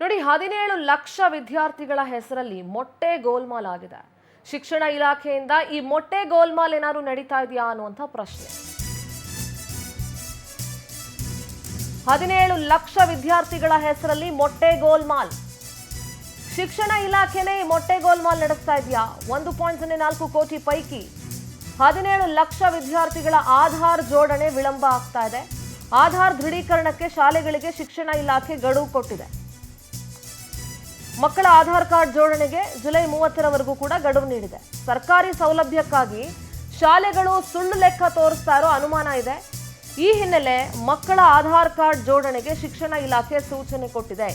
ನೋಡಿ 17 ಲಕ್ಷ ವಿದ್ಯಾರ್ಥಿಗಳ ಹೆಸರಲ್ಲಿ ಮೊಟ್ಟೆ ಗೋಲ್ಮಾಲ್ ಆಗಿದೆ. ಶಿಕ್ಷಣ ಇಲಾಖೆಯಿಂದ ಈ ಮೊಟ್ಟೆ ಗೋಲ್ಮಾಲ್ ಏನಾದರೂ ನಡೀತಾ ಇದೆಯಾ ಅನ್ನುವಂತ ಪ್ರಶ್ನೆ. 17 ಲಕ್ಷ ವಿದ್ಯಾರ್ಥಿಗಳ ಹೆಸರಲ್ಲಿ ಮೊಟ್ಟೆ ಗೋಲ್ಮಾಲ್. ಶಿಕ್ಷಣ ಇಲಾಖೆನೇ ಈ ಮೊಟ್ಟೆ ಗೋಲ್ಮಾಲ್ ನಡೆಸ್ತಾ ಇದೆಯಾ? 1.04 ಕೋಟಿ ಪೈಕಿ 17 ಲಕ್ಷ ವಿದ್ಯಾರ್ಥಿಗಳ ಆಧಾರ್ ಜೋಡಣೆ ವಿಳಂಬ ಆಗ್ತಾ ಇದೆ. ಆಧಾರ್ ದೃಢೀಕರಣಕ್ಕೆ ಶಾಲೆಗಳಿಗೆ ಶಿಕ್ಷಣ ಇಲಾಖೆ ಗಡುವು ಕೊಟ್ಟಿದೆ. ಮಕ್ಕಳ ಆಧಾರ್ ಕಾರ್ಡ್ ಜೋಡಣೆಗೆ ಜುಲೈ 30ರವರೆಗೂ ಕೂಡ ಗಡುವು ನೀಡಿದೆ. ಸರ್ಕಾರಿ ಸೌಲಭ್ಯಕ್ಕಾಗಿ ಶಾಲೆಗಳು ಸುಳ್ಳು ಲೆಕ್ಕ ತೋರಿಸ್ತಾ ಇರೋ ಅನುಮಾನ ಇದೆ. ಈ ಹಿನ್ನೆಲೆ ಮಕ್ಕಳ ಆಧಾರ್ ಕಾರ್ಡ್ ಜೋಡಣೆಗೆ ಶಿಕ್ಷಣ ಇಲಾಖೆ ಸೂಚನೆ ಕೊಟ್ಟಿದೆ.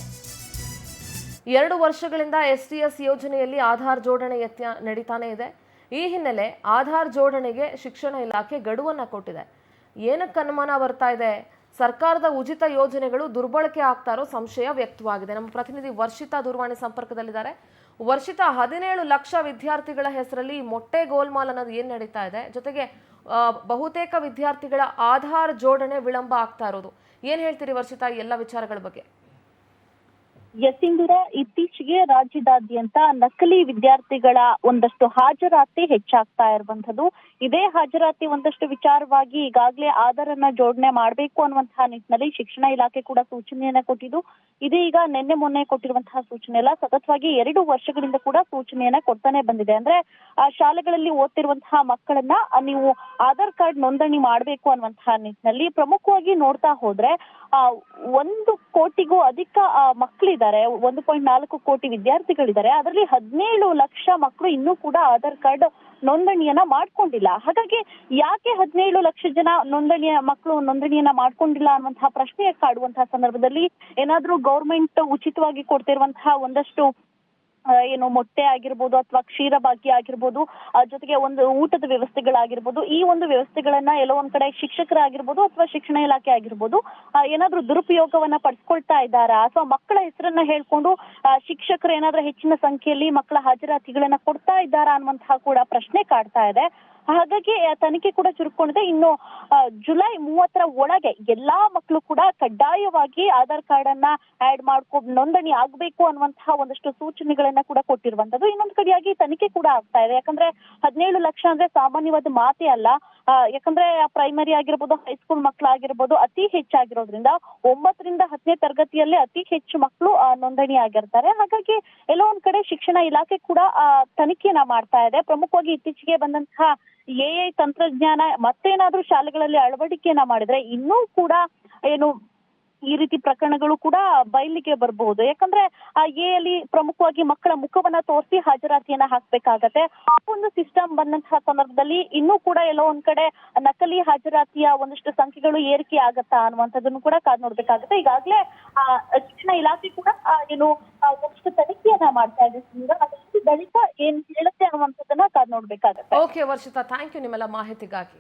2 ವರ್ಷಗಳಿಂದ STS ಯೋಜನೆಯಲ್ಲಿ ಆಧಾರ್ ಜೋಡಣೆ ಯತ್ನ ನಡೀತಾನೆ ಇದೆ. ಈ ಹಿನ್ನೆಲೆ ಆಧಾರ್ ಜೋಡಣೆಗೆ ಶಿಕ್ಷಣ ಇಲಾಖೆ ಗಡುವನ್ನು ಕೊಟ್ಟಿದೆ. ಏನಕ್ಕೆ ಅನುಮಾನ ಬರ್ತಾ ಇದೆ? ಸರ್ಕಾರದ ಉಚಿತ ಯೋಜನೆಗಳು ದುರ್ಬಳಕೆ ಆಗ್ತಾ ಇರೋ ಸಂಶಯ ವ್ಯಕ್ತವಾಗಿದೆ. ನಮ್ಮ ಪ್ರತಿನಿಧಿ ವರ್ಷಿತಾ ದೂರವಾಣಿ ಸಂಪರ್ಕದಲ್ಲಿದ್ದಾರೆ. ವರ್ಷಿತಾ, 17 ಲಕ್ಷ ವಿದ್ಯಾರ್ಥಿಗಳ ಹೆಸರಲ್ಲಿ ಮೊಟ್ಟೆ ಗೋಲ್ಮಾಲ್ ಅನ್ನೋದು ಏನ್ ನಡೀತಾ ಇದೆ? ಜೊತೆಗೆ ಬಹುತೇಕ ವಿದ್ಯಾರ್ಥಿಗಳ ಆಧಾರ್ ಜೋಡಣೆ ವಿಳಂಬ ಆಗ್ತಾ ಇರೋದು ಏನ್ ಹೇಳ್ತೀರಿ ವರ್ಷಿತಾ ಈ ಎಲ್ಲ ವಿಚಾರಗಳ ಬಗ್ಗೆ? ಯಸಿಂಧೂರ, ಇತ್ತೀಚೆಗೆ ರಾಜ್ಯದಾದ್ಯಂತ ನಕಲಿ ವಿದ್ಯಾರ್ಥಿಗಳ ಒಂದಷ್ಟು ಹಾಜರಾತಿ ಹೆಚ್ಚಾಗ್ತಾ ಇರುವಂತದ್ದು. ಇದೇ ಹಾಜರಾತಿ ಒಂದಷ್ಟು ವಿಚಾರವಾಗಿ ಈಗಾಗಲೇ ಆಧಾರನ್ನ ಜೋಡಣೆ ಮಾಡಬೇಕು ಅನ್ನುವಂತಹ ನಿಟ್ಟಿನಲ್ಲಿ ಶಿಕ್ಷಣ ಇಲಾಖೆ ಕೂಡ ಸೂಚನೆಯನ್ನ ಕೊಟ್ಟಿದ್ದು. ಇದೀಗ ನಿನ್ನೆ ಮೊನ್ನೆ ಕೊಟ್ಟಿರುವಂತಹ ಸೂಚನೆ ಅಲ್ಲ, ಸತತವಾಗಿ 2 ವರ್ಷಗಳಿಂದ ಕೂಡ ಸೂಚನೆಯನ್ನ ಕೊಡ್ತಾನೆ ಬಂದಿದೆ. ಅಂದ್ರೆ ಆ ಶಾಲೆಗಳಲ್ಲಿ ಓದ್ತಿರುವಂತಹ ಮಕ್ಕಳನ್ನ ನೀವು ಆಧಾರ್ ಕಾರ್ಡ್ ನೋಂದಣಿ ಮಾಡಬೇಕು ಅನ್ನುವಂತಹ ನಿಟ್ಟಿನಲ್ಲಿ ಪ್ರಮುಖವಾಗಿ ನೋಡ್ತಾ ಹೋದ್ರೆ 1 ಕೋಟಿಗೂ ಅಧಿಕ ಮಕ್ಕಳಿದ್ದಾರೆ. 1.4 ಕೋಟಿ ವಿದ್ಯಾರ್ಥಿಗಳಿದ್ದಾರೆ. ಅದರಲ್ಲಿ 17 ಲಕ್ಷ ಮಕ್ಕಳು ಇನ್ನೂ ಕೂಡ ಆಧಾರ್ ಕಾರ್ಡ್ ನೋಂದಣಿಯನ್ನ ಮಾಡ್ಕೊಂಡಿಲ್ಲ. ಹಾಗಾಗಿ ಯಾಕೆ 17 ಲಕ್ಷ ಜನ ಮಕ್ಕಳು ನೋಂದಣಿಯನ್ನ ಮಾಡ್ಕೊಂಡಿಲ್ಲ ಅನ್ನುವಂತಹ ಪ್ರಶ್ನೆ ಕಾಡುವಂತಹ ಸಂದರ್ಭದಲ್ಲಿ ಏನಾದ್ರೂ ಗೌರ್ಮೆಂಟ್ ಉಚಿತವಾಗಿ ಕೊಡ್ತಿರುವಂತಹ ಒಂದಷ್ಟು ಮೊಟ್ಟೆ ಆಗಿರ್ಬೋದು ಅಥವಾ ಕ್ಷೀರ ಭಾಗ್ಯ ಆಗಿರ್ಬೋದು, ಜೊತೆಗೆ ಒಂದು ಊಟದ ವ್ಯವಸ್ಥೆಗಳಾಗಿರ್ಬೋದು, ಈ ಒಂದು ವ್ಯವಸ್ಥೆಗಳನ್ನ ಎಲ್ಲೋ ಒಂದ್ ಕಡೆ ಶಿಕ್ಷಕರಾಗಿರ್ಬೋದು ಅಥವಾ ಶಿಕ್ಷಣ ಇಲಾಖೆ ಆಗಿರ್ಬೋದು ಏನಾದ್ರೂ ದುರುಪಯೋಗವನ್ನ ಪಡಿಸ್ಕೊಳ್ತಾ ಇದ್ದಾರಾ, ಅಥವಾ ಮಕ್ಕಳ ಹೆಸರನ್ನ ಹೇಳ್ಕೊಂಡು ಶಿಕ್ಷಕರು ಏನಾದ್ರೂ ಹೆಚ್ಚಿನ ಸಂಖ್ಯೆಯಲ್ಲಿ ಮಕ್ಕಳ ಹಾಜರಾತಿಗಳನ್ನ ಕೊಡ್ತಾ ಇದ್ದಾರಾ ಅನ್ನುವಂತಹ ಕೂಡ ಪ್ರಶ್ನೆ ಕಾಡ್ತಾ ಇದೆ. ಹಾಗಾಗಿ ತನಿಖೆ ಕೂಡ ಚುರುಕೊಂಡಿದೆ. ಇನ್ನು ಜುಲೈ 30ರ ಒಳಗೆ ಎಲ್ಲಾ ಮಕ್ಕಳು ಕೂಡ ಕಡ್ಡಾಯವಾಗಿ ಆಧಾರ್ ಕಾರ್ಡ್ ಅನ್ನ ಆಡ್ ಮಾಡ್ಕೊಂಡು ನೋಂದಣಿ ಆಗ್ಬೇಕು ಅನ್ನುವಂತಹ ಒಂದಷ್ಟು ಸೂಚನೆಗಳನ್ನ ಕೂಡ ಕೊಟ್ಟಿರುವಂತದ್ದು. ಇನ್ನೊಂದು ಕಡೆಯಾಗಿ ತನಿಖೆ ಕೂಡ ಆಗ್ತಾ ಇದೆ. ಯಾಕಂದ್ರೆ 17 ಲಕ್ಷ ಅಂದ್ರೆ ಸಾಮಾನ್ಯವಾದ ಮಾತೇ ಅಲ್ಲ. ಯಾಕಂದ್ರೆ ಪ್ರೈಮರಿ ಆಗಿರ್ಬೋದು, ಹೈಸ್ಕೂಲ್ ಮಕ್ಕಳಾಗಿರ್ಬೋದು ಅತಿ ಹೆಚ್ಚಾಗಿರೋದ್ರಿಂದ 9ರಿಂದ 10ನೇ ತರಗತಿಯಲ್ಲಿ ಅತಿ ಹೆಚ್ಚು ಮಕ್ಕಳು ನೋಂದಣಿ ಆಗಿರ್ತಾರೆ. ಹಾಗಾಗಿ ಎಲ್ಲೋ ಒಂದ್ ಕಡೆ ಶಿಕ್ಷಣ ಇಲಾಖೆ ಕೂಡ ತನಿಖೆಯನ್ನ ಮಾಡ್ತಾ ಇದೆ. ಪ್ರಮುಖವಾಗಿ ಇತ್ತೀಚೆಗೆ ಬಂದಂತಹ AI ತಂತ್ರಜ್ಞಾನ ಮತ್ತೇನಾದ್ರೂ ಶಾಲೆಗಳಲ್ಲಿ ಅಳವಡಿಕೆಯನ್ನ ಮಾಡಿದ್ರೆ ಇನ್ನೂ ಕೂಡ ಈ ರೀತಿ ಪ್ರಕರಣಗಳು ಕೂಡ ಬಯಲಿಗೆ ಬರಬಹುದು. ಯಾಕಂದ್ರೆ ಅಲ್ಲಿ ಪ್ರಮುಖವಾಗಿ ಮಕ್ಕಳ ಮುಖವನ್ನ ತೋರಿಸಿ ಹಾಜರಾತಿಯನ್ನ ಹಾಕ್ಬೇಕಾಗತ್ತೆ. ಆ ಒಂದು ಸಿಸ್ಟಮ್ ಬಂದಂತಹ ಸಂದರ್ಭದಲ್ಲಿ ಇನ್ನೂ ಕೂಡ ಎಲ್ಲೋ ಒಂದ್ ಕಡೆ ನಕಲಿ ಹಾಜರಾತಿಯ ಒಂದಷ್ಟು ಸಂಖ್ಯೆಗಳು ಏರಿಕೆ ಆಗತ್ತಾ ಅನ್ನುವಂಥದ್ದನ್ನು ಕೂಡ ಕಾದ್ ನೋಡ್ಬೇಕಾಗತ್ತೆ. ಈಗಾಗಲೇ ಶಿಕ್ಷಣ ಇಲಾಖೆ ಕೂಡ ಒಂದಷ್ಟು ತನಿಖೆಯನ್ನ ಮಾಡ್ತಾ ಇದೆ. ಬಳಿಕ ಏನ್ ಹೇಳುತ್ತೆ ಅನ್ನುವಂಥದ್ದನ್ನ ಕಾದ್ ನೋಡ್ಬೇಕಾಗತ್ತೆ. ಓಕೆ ವರ್ಷಿತಾ, ಥ್ಯಾಂಕ್ ಯು ನಿಮ್ಮೆಲ್ಲ ಮಾಹಿತಿಗಾಗಿ.